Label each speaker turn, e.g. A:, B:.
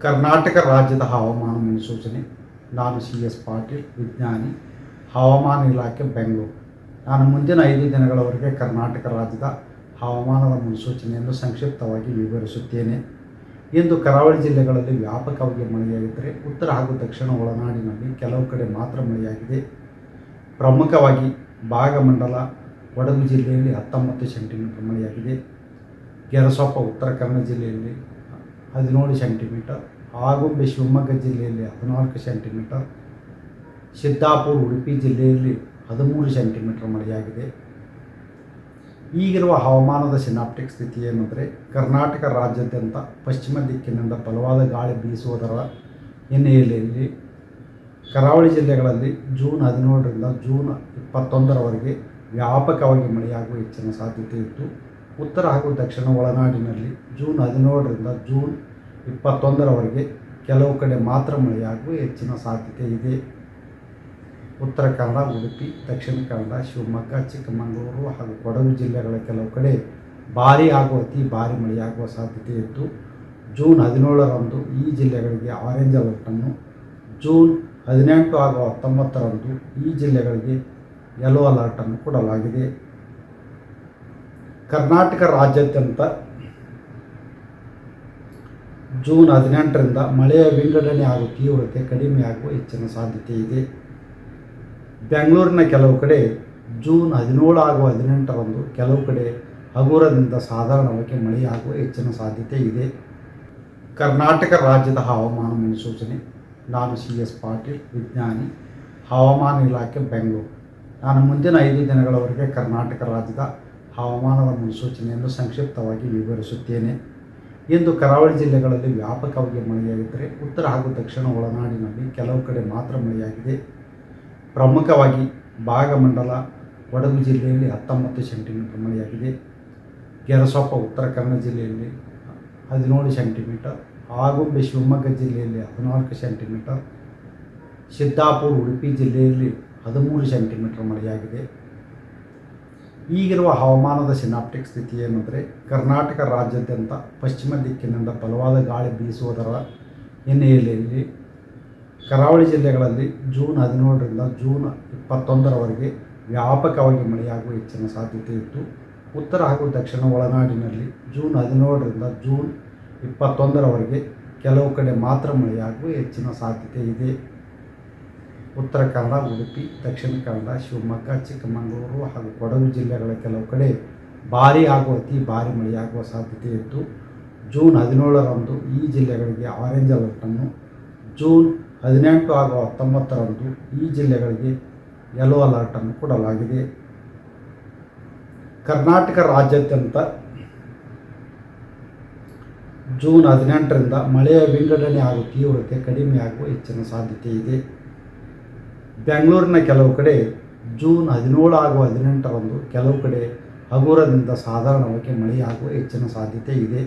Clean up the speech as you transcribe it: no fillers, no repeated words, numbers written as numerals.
A: ಕರ್ನಾಟಕ ರಾಜ್ಯದ ಹವಾಮಾನ ಮುನ್ಸೂಚನೆ. ನಾನು CS ಪಾಟೀಲ್, ವಿಜ್ಞಾನಿ, ಹವಾಮಾನ ಇಲಾಖೆ, ಬೆಂಗಳೂರು. ನಾನು ಮುಂದಿನ 5 ದಿನಗಳವರೆಗೆ ಕರ್ನಾಟಕ ರಾಜ್ಯದ ಹವಾಮಾನದ ಮುನ್ಸೂಚನೆಯನ್ನು ಸಂಕ್ಷಿಪ್ತವಾಗಿ ವಿವರಿಸುತ್ತೇನೆ. ಇಂದು ಕರಾವಳಿ ಜಿಲ್ಲೆಗಳಲ್ಲಿ ವ್ಯಾಪಕವಾಗಿ ಮಳೆಯಾಗಿದ್ದರೆ ಉತ್ತರ ಹಾಗೂ ದಕ್ಷಿಣ ಒಳನಾಡಿನಲ್ಲಿ ಕೆಲವು ಕಡೆ ಮಾತ್ರ ಮಳೆಯಾಗಿದೆ. ಪ್ರಮುಖವಾಗಿ ಭಾಗಮಂಡಲ, ಕೊಡಗು ಜಿಲ್ಲೆಯಲ್ಲಿ 19 ಸೆಂಟಿಮೀಟರ್ ಮಳೆಯಾಗಿದೆ. ಗೆರಸೊಪ್ಪ ಉತ್ತರ ಕನ್ನಡ ಜಿಲ್ಲೆಯಲ್ಲಿ 17 ಸೆಂಟಿಮೀಟರ್, ಆಗುಂಬೆ ಶಿವಮೊಗ್ಗ ಜಿಲ್ಲೆಯಲ್ಲಿ 14 ಸೆಂಟಿಮೀಟರ್, ಸಿದ್ದಾಪುರ ಉಡುಪಿ ಜಿಲ್ಲೆಯಲ್ಲಿ 13 ಸೆಂಟಿಮೀಟರ್ ಮಳೆಯಾಗಿದೆ. ಈಗಿರುವ ಹವಾಮಾನದ ಸಿನಾಪ್ಟಿಕ್ ಸ್ಥಿತಿ ಏನೆಂದರೆ, ಕರ್ನಾಟಕ ರಾಜ್ಯಾದ್ಯಂತ ಪಶ್ಚಿಮ ದಿಕ್ಕಿನಿಂದ ಬಲವಾದ ಗಾಳಿ ಬೀಸುವುದರ ಹಿನ್ನೆಲೆಯಲ್ಲಿ ಕರಾವಳಿ ಜಿಲ್ಲೆಗಳಲ್ಲಿ ಜೂನ್ 17ರಿಂದ ಜೂನ್ 21ರವರೆಗೆ ವ್ಯಾಪಕವಾಗಿ ಮಳೆಯಾಗುವ ಹೆಚ್ಚಿನ ಸಾಧ್ಯತೆ ಇದ್ದು, ಉತ್ತರ ಹಾಗೂ ದಕ್ಷಿಣ ಒಳನಾಡಿನಲ್ಲಿ ಜೂನ್ 17ರಿಂದ ಜೂನ್ 21ರವರೆಗೆ ಕೆಲವು ಕಡೆ ಮಾತ್ರ ಮಳೆಯಾಗುವ ಹೆಚ್ಚಿನ ಸಾಧ್ಯತೆ ಇದೆ. ಉತ್ತರ ಕನ್ನಡ, ಉಡುಪಿ, ದಕ್ಷಿಣ ಕನ್ನಡ, ಶಿವಮೊಗ್ಗ, ಚಿಕ್ಕಮಗಳೂರು ಹಾಗೂ ಕೊಡಗು ಜಿಲ್ಲೆಗಳ ಕೆಲವು ಕಡೆ ಭಾರೀ ಹಾಗೂ ಅತಿ ಭಾರೀ ಮಳೆಯಾಗುವ ಸಾಧ್ಯತೆ ಇದ್ದು, ಜೂನ್ 17ರಂದು ಈ ಜಿಲ್ಲೆಗಳಿಗೆ ಆರೆಂಜ್ ಅಲರ್ಟನ್ನು, ಜೂನ್ 18 ಹಾಗೂ 19ರಂದು ಈ ಜಿಲ್ಲೆಗಳಿಗೆ ಯೆಲ್ಲೋ ಅಲರ್ಟನ್ನು ಕೊಡಲಾಗಿದೆ. ಕರ್ನಾಟಕ ರಾಜ್ಯಾದ್ಯಂತ ಜೂನ್ 18ರಿಂದ ಮಳೆಯ ವಿಂಗಡಣೆ ಹಾಗೂ ತೀವ್ರತೆ ಕಡಿಮೆಯಾಗುವ ಹೆಚ್ಚಿನ ಸಾಧ್ಯತೆ ಇದೆ. ಬೆಂಗಳೂರಿನ ಕೆಲವು ಕಡೆ ಜೂನ್ 17 ಹಾಗೂ 18ರಂದು ಕೆಲವು ಕಡೆ ಹಗುರದಿಂದ ಸಾಧಾರಣವಾಗಿ ಮಳೆಯಾಗುವ ಹೆಚ್ಚಿನ ಸಾಧ್ಯತೆ ಇದೆ. ಕರ್ನಾಟಕ ರಾಜ್ಯದ ಹವಾಮಾನ ಮುನ್ಸೂಚನೆ. ನಾನು CS ಪಾಟೀಲ್, ವಿಜ್ಞಾನಿ, ಹವಾಮಾನ ಇಲಾಖೆ, ಬೆಂಗಳೂರು. ನಾನು ಮುಂದಿನ 5 ದಿನಗಳವರೆಗೆ ಕರ್ನಾಟಕ ರಾಜ್ಯದ ಹವಾಮಾನದ ಮುನ್ಸೂಚನೆಯನ್ನು ಸಂಕ್ಷಿಪ್ತವಾಗಿ ವಿವರಿಸುತ್ತೇನೆ. ಇಂದು ಕರಾವಳಿ ಜಿಲ್ಲೆಗಳಲ್ಲಿ ವ್ಯಾಪಕವಾಗಿ ಮಳೆಯಾಗಿದ್ದರೆ ಉತ್ತರ ಹಾಗೂ ದಕ್ಷಿಣ ಒಳನಾಡಿನಲ್ಲಿ ಕೆಲವು ಕಡೆ ಮಾತ್ರ ಮಳೆಯಾಗಿದೆ. ಪ್ರಮುಖವಾಗಿ ಭಾಗಮಂಡಲ, ಕೊಡಗು ಜಿಲ್ಲೆಯಲ್ಲಿ 19 ಸೆಂಟಿಮೀಟರ್ ಮಳೆಯಾಗಿದೆ. ಗೆರಸೊಪ್ಪ ಉತ್ತರ ಕನ್ನಡ ಜಿಲ್ಲೆಯಲ್ಲಿ 17 ಸೆಂಟಿಮೀಟರ್, ಆಗುಂಬೆ ಶಿವಮೊಗ್ಗ ಜಿಲ್ಲೆಯಲ್ಲಿ 14 ಸೆಂಟಿಮೀಟರ್, ಸಿದ್ದಾಪುರ ಉಡುಪಿ ಜಿಲ್ಲೆಯಲ್ಲಿ 13 ಸೆಂಟಿಮೀಟರ್ ಮಳೆಯಾಗಿದೆ. ಈಗಿರುವ ಹವಾಮಾನದ ಸಿನಾಪ್ಟಿಕ್ ಸ್ಥಿತಿ ಏನೆಂದರೆ, ಕರ್ನಾಟಕ ರಾಜ್ಯಾದ್ಯಂತ ಪಶ್ಚಿಮ ದಿಕ್ಕಿನಿಂದ ಬಲವಾದ ಗಾಳಿ ಬೀಸುವುದರ ಹಿನ್ನೆಲೆಯಲ್ಲಿ ಕರಾವಳಿ ಜಿಲ್ಲೆಗಳಲ್ಲಿ ಜೂನ್ 17ರಿಂದ ಜೂನ್ 21ರವರೆಗೆ ವ್ಯಾಪಕವಾಗಿ ಮಳೆಯಾಗುವ ಹೆಚ್ಚಿನ ಸಾಧ್ಯತೆ ಇದ್ದು, ಉತ್ತರ ಹಾಗೂ ದಕ್ಷಿಣ ಒಳನಾಡಿನಲ್ಲಿ ಜೂನ್ 17ರಿಂದ ಜೂನ್ 21ರವರೆಗೆ ಕೆಲವು ಕಡೆ ಮಾತ್ರ ಮಳೆಯಾಗುವ ಹೆಚ್ಚಿನ ಸಾಧ್ಯತೆ ಇದೆ. ಉತ್ತರ ಕನ್ನಡ, ಉಡುಪಿ, ದಕ್ಷಿಣ ಕನ್ನಡ, ಶಿವಮೊಗ್ಗ, ಚಿಕ್ಕಮಗಳೂರು ಹಾಗೂ ಕೊಡಗು ಜಿಲ್ಲೆಗಳ ಕೆಲವು ಕಡೆ ಭಾರೀ ಹಾಗೂ ಅತಿ ಭಾರೀ ಮಳೆಯಾಗುವ ಸಾಧ್ಯತೆ ಇದ್ದು, ಜೂನ್ 17ರಂದು ಈ ಜಿಲ್ಲೆಗಳಿಗೆ ಆರೆಂಜ್ ಅಲರ್ಟನ್ನು, ಜೂನ್ 18 ಹಾಗೂ 19ರಂದು ಈ ಜಿಲ್ಲೆಗಳಿಗೆ ಯೆಲ್ಲೋ ಅಲರ್ಟನ್ನು ಕೊಡಲಾಗಿದೆ. ಕರ್ನಾಟಕ ರಾಜ್ಯಾದ್ಯಂತ ಜೂನ್ 18ರಿಂದ ಮಳೆಯ ವಿಂಗಡಣೆ ಹಾಗೂ ತೀವ್ರತೆ ಕಡಿಮೆಯಾಗುವ ಹೆಚ್ಚಿನ ಸಾಧ್ಯತೆ ಇದೆ. ಬೆಂಗಳೂರಿನ ಕೆಲವು ಕಡೆ ಜೂನ್ 17 ಹಾಗೂ 18ರಂದು ಕೆಲವು ಕಡೆ ಹಗುರದಿಂದ ಸಾಧಾರಣವಾಗಿ ಮಳೆಯಾಗುವ ಹೆಚ್ಚಿನ ಸಾಧ್ಯತೆ ಇದೆ.